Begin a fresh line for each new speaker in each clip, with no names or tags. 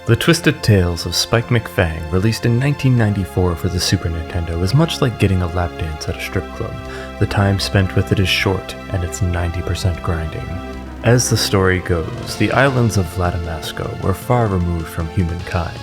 The Twisted Tales of Spike Mcfang, released in 1994 for the Super Nintendo, is much like getting a lap dance at a strip club. The time spent with it is short, and it's 90% grinding. As the story goes, the islands of Vladamasco were far removed from humankind.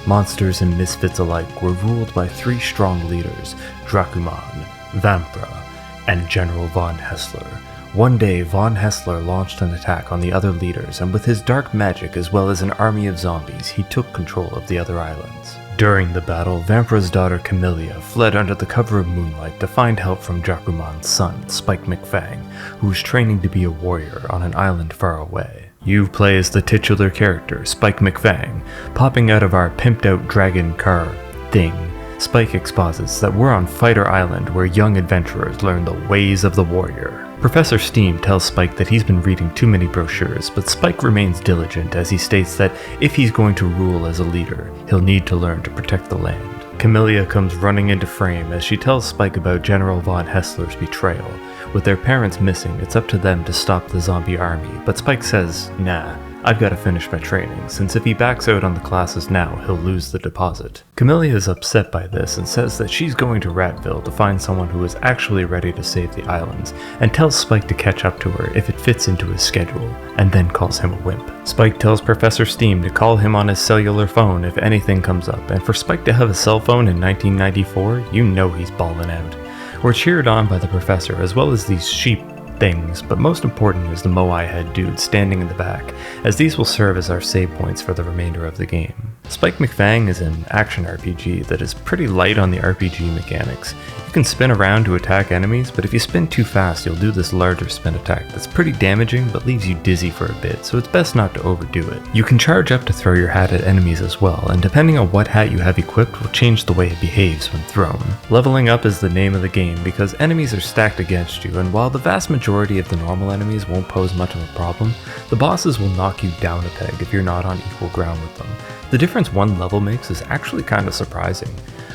Monsters and misfits alike were ruled by three strong leaders, Dracumon, Vampra, and General von Hessler. One day, von Hessler launched an attack on the other leaders, and with his dark magic as well as an army of zombies, he took control of the other islands. During the battle, Vampra's daughter Camellia fled under the cover of moonlight to find help from Dracumon's son, Spike Mcfang, who was training to be a warrior on an island far away. You play as the titular character, Spike Mcfang. Popping out of our pimped-out dragon car thing, Spike exposits that we're on Fighter Island where young adventurers learn the ways of the warrior. Professor Steam tells Spike that he's been reading too many brochures, but Spike remains diligent as he states that if he's going to rule as a leader, he'll need to learn to protect the land. Camellia comes running into frame as she tells Spike about General von Hessler's betrayal. With their parents missing, it's up to them to stop the zombie army, but Spike says, nah, I've got to finish my training, since if he backs out on the classes now, he'll lose the deposit. Camellia is upset by this and says that she's going to Ratville to find someone who is actually ready to save the islands, and tells Spike to catch up to her if it fits into his schedule, and then calls him a wimp. Spike tells Professor Steam to call him on his cellular phone if anything comes up, and for Spike to have a cell phone in 1994, you know he's balling out. We're cheered on by the professor as well as these sheep things, but most important is the Moai head dude standing in the back, as these will serve as our save points for the remainder of the game. Spike Mcfang is an action RPG that is pretty light on the RPG mechanics. You can spin around to attack enemies, but if you spin too fast you'll do this larger spin attack that's pretty damaging but leaves you dizzy for a bit, so it's best not to overdo it. You can charge up to throw your hat at enemies as well, and depending on what hat you have equipped will change the way it behaves when thrown. Leveling up is the name of the game because enemies are stacked against you, and while the vast majority of the normal enemies won't pose much of a problem, the bosses will knock you down a peg if you're not on equal ground with them. The difference one level makes is actually kind of surprising.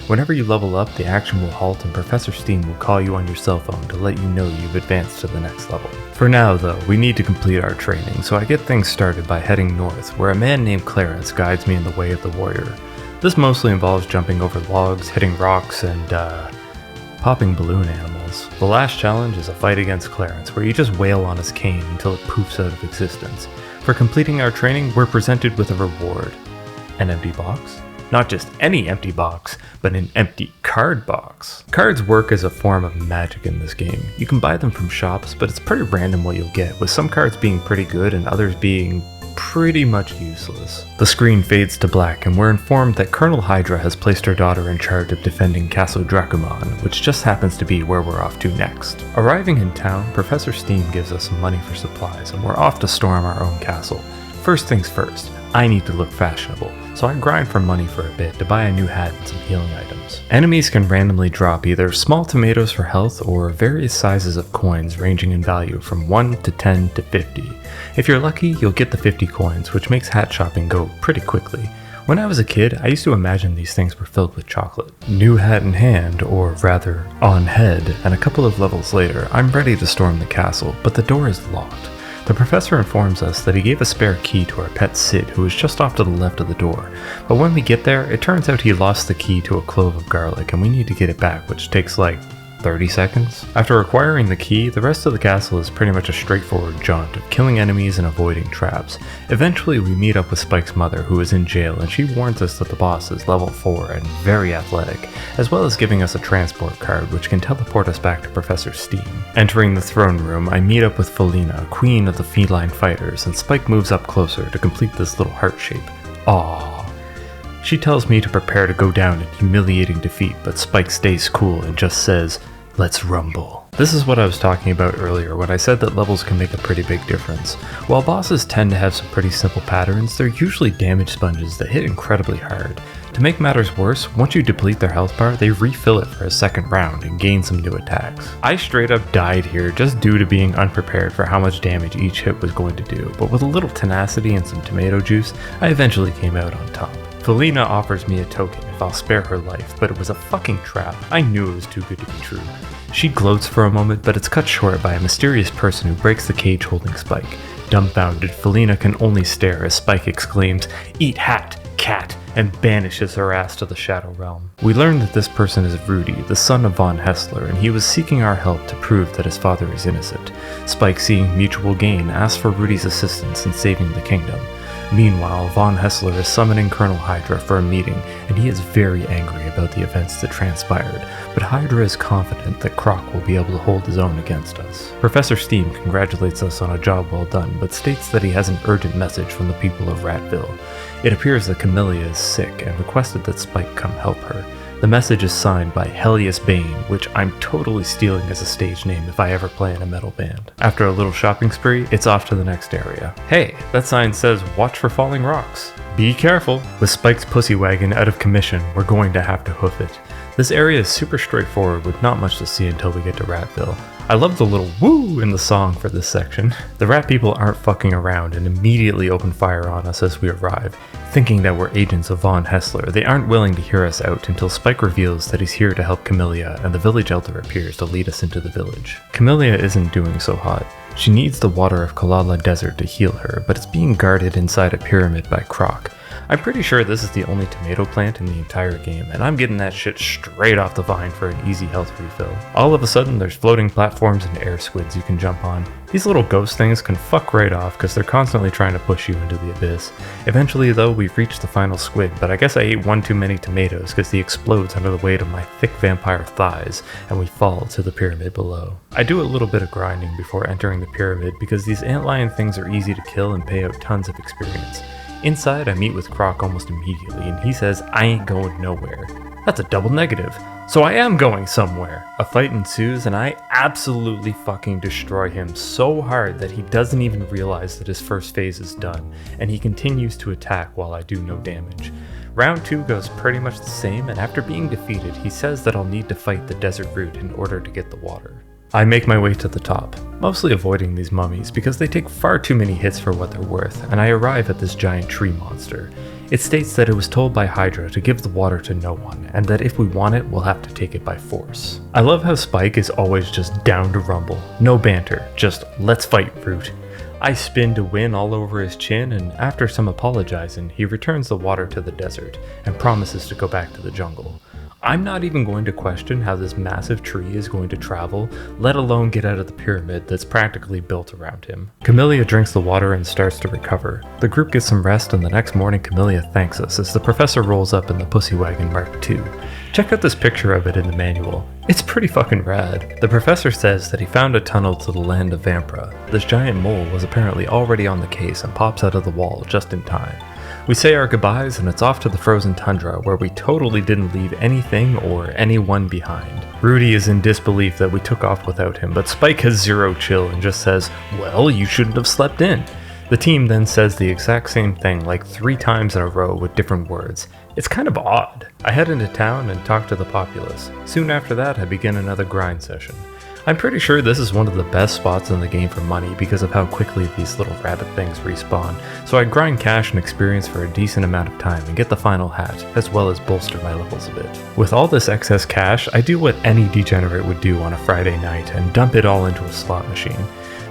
Whenever you level up, the action will halt and Professor Steam will call you on your cell phone to let you know you've advanced to the next level. For now though, we need to complete our training, so I get things started by heading north, where a man named Clarence guides me in the way of the warrior. This mostly involves jumping over logs, hitting rocks, and popping balloon animals. The last challenge is a fight against Clarence, where you just wail on his cane until it poofs out of existence. For completing our training, we're presented with a reward. An empty box? Not just any empty box, but an empty card box. Cards work as a form of magic in this game. You can buy them from shops, but it's pretty random what you'll get, with some cards being pretty good and others being pretty much useless. The screen fades to black and we're informed that Colonel Hydra has placed her daughter in charge of defending Castle Dracumon, which just happens to be where we're off to next. Arriving in town, Professor Steam gives us some money for supplies and we're off to storm our own castle. First things first, I need to look fashionable, so I grind for money for a bit to buy a new hat and some healing items. Enemies can randomly drop either small tomatoes for health or various sizes of coins ranging in value from 1 to 10 to 50. If you're lucky, you'll get the 50 coins, which makes hat shopping go pretty quickly. When I was a kid, I used to imagine these things were filled with chocolate. New hat in hand, or rather, on head, and a couple of levels later, I'm ready to storm the castle, but the door is locked. The professor informs us that he gave a spare key to our pet Sid, who is just off to the left of the door. But when we get there, it turns out he lost the key to a clove of garlic, and we need to get it back, which takes like 30 seconds. After acquiring the key, the rest of the castle is pretty much a straightforward jaunt of killing enemies and avoiding traps. Eventually we meet up with Spike's mother, who is in jail, and she warns us that the boss is level 4 and very athletic, as well as giving us a transport card which can teleport us back to Professor Steam. Entering the throne room, I meet up with Felina, queen of the feline fighters, and Spike moves up closer to complete this little heart shape. Aww. She tells me to prepare to go down in humiliating defeat, but Spike stays cool and just says, "Let's rumble." This is what I was talking about earlier when I said that levels can make a pretty big difference. While bosses tend to have some pretty simple patterns, they're usually damage sponges that hit incredibly hard. To make matters worse, once you deplete their health bar, they refill it for a second round and gain some new attacks. I straight up died here just due to being unprepared for how much damage each hit was going to do, but with a little tenacity and some tomato juice, I eventually came out on top. Felina offers me a token if I'll spare her life, but it was a fucking trap. I knew it was too good to be true. She gloats for a moment, but it's cut short by a mysterious person who breaks the cage holding Spike. Dumbfounded, Felina can only stare as Spike exclaims, "Eat hat, cat!" cat, and banishes her ass to the Shadow Realm. We learn that this person is Rudy, the son of von Hessler, and he was seeking our help to prove that his father is innocent. Spike, seeing mutual gain, asks for Rudy's assistance in saving the kingdom. Meanwhile, von Hessler is summoning Colonel Hydra for a meeting, and he is very angry about the events that transpired, but Hydra is confident that Croc will be able to hold his own against us. Professor Steam congratulates us on a job well done, but states that he has an urgent message from the people of Ratville. It appears that Camellia is sick and requested that Spike come help her. The message is signed by Helius Bane, which I'm totally stealing as a stage name if I ever play in a metal band. After a little shopping spree, it's off to the next area. Hey, that sign says watch for falling rocks. Be careful! With Spike's pussy wagon out of commission, we're going to have to hoof it. This area is super straightforward with not much to see until we get to Ratville. I love the little woo in the song for this section. The rat people aren't fucking around and immediately open fire on us as we arrive. Thinking that we're agents of von Hessler, they aren't willing to hear us out until Spike reveals that he's here to help Camellia, and the village elder appears to lead us into the village. Camellia isn't doing so hot. She needs the water of Kalala Desert to heal her, but it's being guarded inside a pyramid by Croc. I'm pretty sure this is the only tomato plant in the entire game, and I'm getting that shit straight off the vine for an easy health refill. All of a sudden, there's floating platforms and air squids you can jump on. These little ghost things can fuck right off because they're constantly trying to push you into the abyss. Eventually though, we've reached the final squid, but I guess I ate one too many tomatoes because he explodes under the weight of my thick vampire thighs, and we fall to the pyramid below. I do a little bit of grinding before entering the pyramid because these antlion things are easy to kill and pay out tons of experience. Inside, I meet with Croc almost immediately, and he says I ain't going nowhere. That's a double negative. So I am going somewhere. A fight ensues, and I absolutely fucking destroy him so hard that he doesn't even realize that his first phase is done, and he continues to attack while I do no damage. Round 2 goes pretty much the same, and after being defeated, he says that I'll need to fight the desert route in order to get the water. I make my way to the top, mostly avoiding these mummies because they take far too many hits for what they're worth, and I arrive at this giant tree monster. It states that it was told by Hydra to give the water to no one, and that if we want it, we'll have to take it by force. I love how Spike is always just down to rumble. No banter, just let's fight, Root. I spin to win all over his chin, and after some apologizing, he returns the water to the desert and promises to go back to the jungle. I'm not even going to question how this massive tree is going to travel, let alone get out of the pyramid that's practically built around him. Camellia drinks the water and starts to recover. The group gets some rest, and the next morning Camellia thanks us as the professor rolls up in the Pussy Wagon Mark II. Check out this picture of it in the manual. It's pretty fucking rad. The professor says that he found a tunnel to the land of Vampra. This giant mole was apparently already on the case and pops out of the wall just in time. We say our goodbyes and it's off to the frozen tundra where we totally didn't leave anything or anyone behind. Rudy is in disbelief that we took off without him, but Spike has zero chill and just says, well, you shouldn't have slept in. The team then says the exact same thing like 3 times in a row with different words. It's kind of odd. I head into town and talk to the populace. Soon after that, I begin another grind session. I'm pretty sure this is one of the best spots in the game for money because of how quickly these little rabbit things respawn, so I grind cash and experience for a decent amount of time and get the final hat, as well as bolster my levels a bit. With all this excess cash, I do what any degenerate would do on a Friday night and dump it all into a slot machine.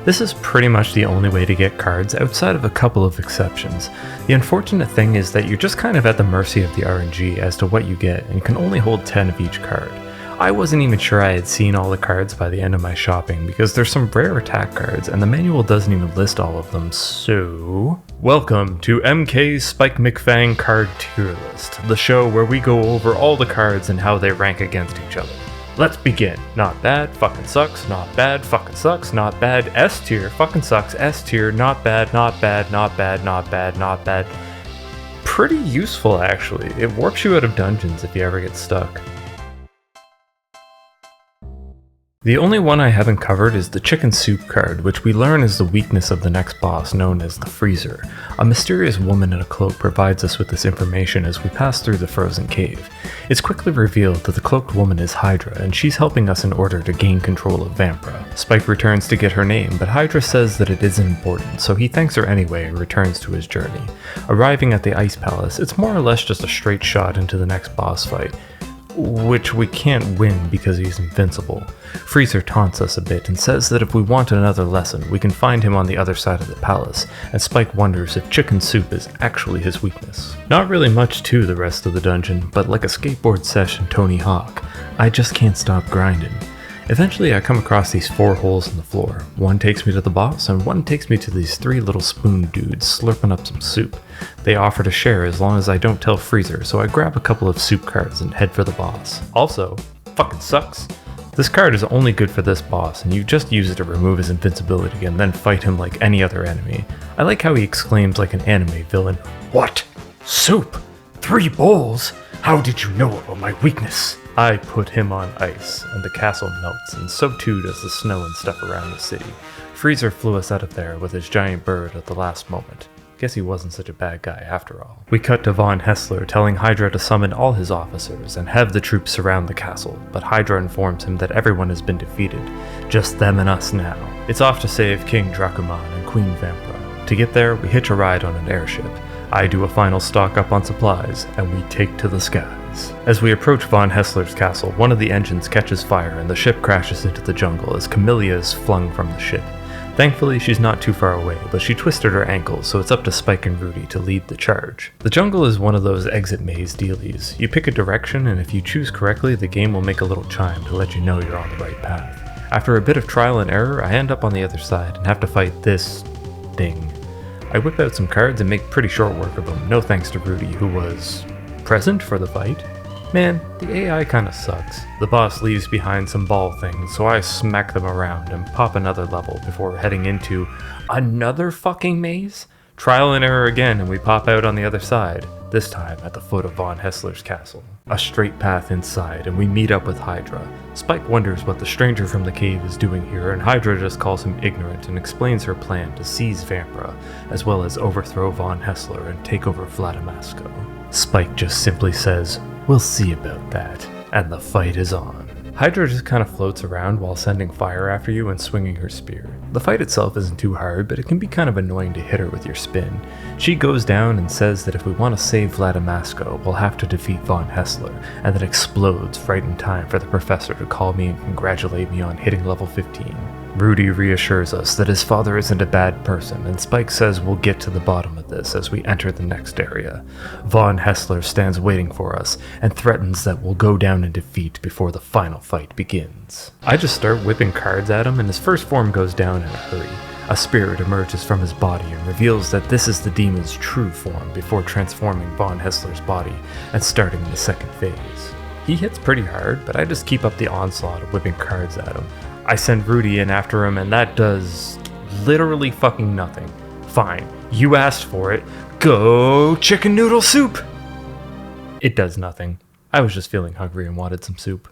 This is pretty much the only way to get cards outside of a couple of exceptions. The unfortunate thing is that you're just kind of at the mercy of the RNG as to what you get and can only hold 10 of each card. I wasn't even sure I had seen all the cards by the end of my shopping because there's some rare attack cards and the manual doesn't even list all of them, so... Welcome to MK's Spike Mcfang Card Tier List, the show where we go over all the cards and how they rank against each other. Let's begin. Not bad, fucking sucks, not bad, fucking sucks, not bad, S tier, fucking sucks, S tier, not bad, not bad, not bad, not bad, not bad. Pretty useful actually. It warps you out of dungeons if you ever get stuck. The only one I haven't covered is the Chicken Soup card, which we learn is the weakness of the next boss known as the Freezer. A mysterious woman in a cloak provides us with this information as we pass through the frozen cave. It's quickly revealed that the cloaked woman is Hydra, and she's helping us in order to gain control of Vampra. Spike returns to get her name, but Hydra says that it isn't important, so he thanks her anyway and returns to his journey. Arriving at the Ice Palace, it's more or less just a straight shot into the next boss fight. which we can't win because he's invincible. Freezer taunts us a bit and says that if we want another lesson, we can find him on the other side of the palace, and Spike wonders if chicken soup is actually his weakness. Not really much to the rest of the dungeon, but like a skateboard session Tony Hawk, I just can't stop grinding. Eventually I come across these 4 holes in the floor. One takes me to the boss, and one takes me to these 3 little spoon dudes slurping up some soup. They offer to share as long as I don't tell Freezer, so I grab a couple of soup cards and head for the boss. Also, fucking sucks. This card is only good for this boss, and you just use it to remove his invincibility and then fight him like any other enemy. I like how he exclaims like an anime villain, "What? Soup? 3 bowls? How did you know about my weakness?" I put him on ice, and the castle melts, and so too does the snow and stuff around the city. Freezer flew us out of there with his giant bird at the last moment. Guess he wasn't such a bad guy after all. We cut to Von Hessler telling Hydra to summon all his officers and have the troops surround the castle, but Hydra informs him that everyone has been defeated. Just them and us now. It's off to save King Dracumon and Queen Vampra. To get there, we hitch a ride on an airship. I do a final stock up on supplies, and we take to the skies. As we approach Von Hessler's castle, one of the engines catches fire and the ship crashes into the jungle as Camellia is flung from the ship. Thankfully, she's not too far away, but she twisted her ankle, so it's up to Spike and Rudy to lead the charge. The jungle is one of those exit maze dealies. You pick a direction, and if you choose correctly, the game will make a little chime to let you know you're on the right path. After a bit of trial and error, I end up on the other side and have to fight this thing. I whip out some cards and make pretty short work of them, no thanks to Rudy, who was present for the fight. Man, the AI kinda sucks. The boss leaves behind some ball things, so I smack them around and pop another level before heading into another fucking maze? Trial and error again, and we pop out on the other side, this time at the foot of Von Hessler's castle. A straight path inside, and we meet up with Hydra. Spike wonders what the stranger from the cave is doing here, and Hydra just calls him ignorant and explains her plan to seize Vampra, as well as overthrow Von Hessler and take over Vladamasco. Spike just simply says, "We'll see about that," and the fight is on. Hydra just kind of floats around while sending fire after you and swinging her spear. The fight itself isn't too hard, but it can be kind of annoying to hit her with your spin. She goes down and says that if we want to save Vladamasco, we'll have to defeat Von Hessler, and then explodes right in time for the professor to call me and congratulate me on hitting level 15. Rudy reassures us that his father isn't a bad person, and Spike says we'll get to the bottom of this as we enter the next area. Von Hessler stands waiting for us and threatens that we'll go down in defeat before the final fight begins. I just start whipping cards at him, and his first form goes down in a hurry. A spirit emerges from his body and reveals that this is the demon's true form before transforming Von Hessler's body and starting the second phase. He hits pretty hard, but I just keep up the onslaught of whipping cards at him. I send Rudy in after him, and that does literally fucking nothing. Fine, you asked for it. Go chicken noodle soup! It does nothing. I was just feeling hungry and wanted some soup.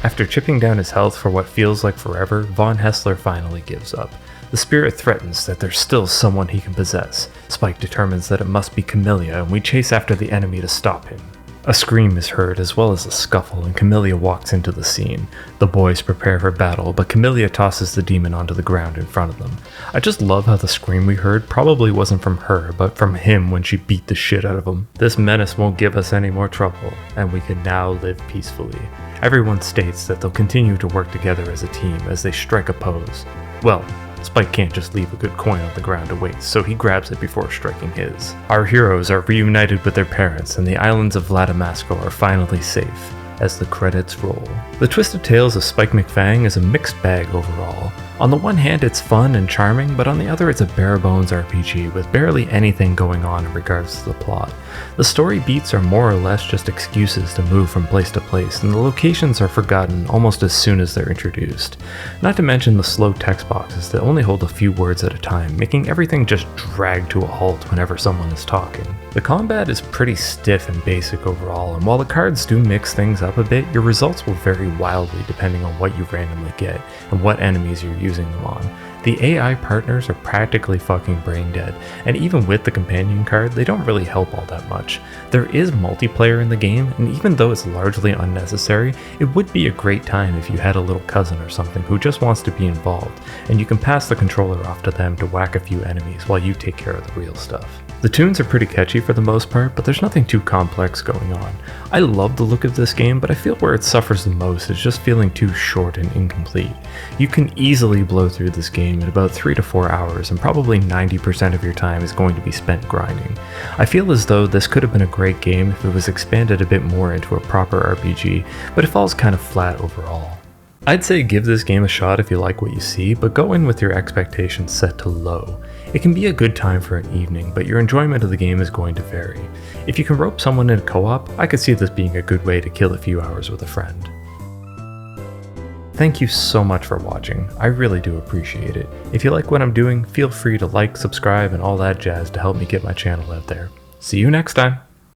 After chipping down his health for what feels like forever, Von Hessler finally gives up. The spirit threatens that there's still someone he can possess. Spike determines that it must be Camellia, and we chase after the enemy to stop him. A scream is heard as well as a scuffle, and Camellia walks into the scene. The boys prepare for battle, but Camellia tosses the demon onto the ground in front of them. I just love how the scream we heard probably wasn't from her, but from him when she beat the shit out of him. This menace won't give us any more trouble, and we can now live peacefully. Everyone states that they'll continue to work together as a team as they strike a pose. Well, Spike can't just leave a good coin on the ground to waste, so he grabs it before striking his. Our heroes are reunited with their parents, and the islands of Vladamasco are finally safe, as the credits roll. The Twisted Tales of Spike Mcfang is a mixed bag overall. On the one hand, it's fun and charming, but on the other, it's a bare-bones RPG with barely anything going on in regards to the plot. The story beats are more or less just excuses to move from place to place, and the locations are forgotten almost as soon as they're introduced. Not to mention the slow text boxes that only hold a few words at a time, making everything just drag to a halt whenever someone is talking. The combat is pretty stiff and basic overall, and while the cards do mix things up a bit, your results will vary wildly depending on what you randomly get and what enemies you're using them on. The AI partners are practically fucking brain dead, and even with the companion card, they don't really help all that much. There is multiplayer in the game, and even though it's largely unnecessary, it would be a great time if you had a little cousin or something who just wants to be involved, and you can pass the controller off to them to whack a few enemies while you take care of the real stuff. The tunes are pretty catchy for the most part, but there's nothing too complex going on. I love the look of this game, but I feel where it suffers the most is just feeling too short and incomplete. You can easily blow through this game in about 3 to 4 hours, and probably 90% of your time is going to be spent grinding. I feel as though this could have been a great game if it was expanded a bit more into a proper RPG, but it falls kind of flat overall. I'd say give this game a shot if you like what you see, but go in with your expectations set to low. It can be a good time for an evening, but your enjoyment of the game is going to vary. If you can rope someone in co-op, I could see this being a good way to kill a few hours with a friend. Thank you so much for watching, I really do appreciate it. If you like what I'm doing, feel free to like, subscribe, and all that jazz to help me get my channel out there. See you next time!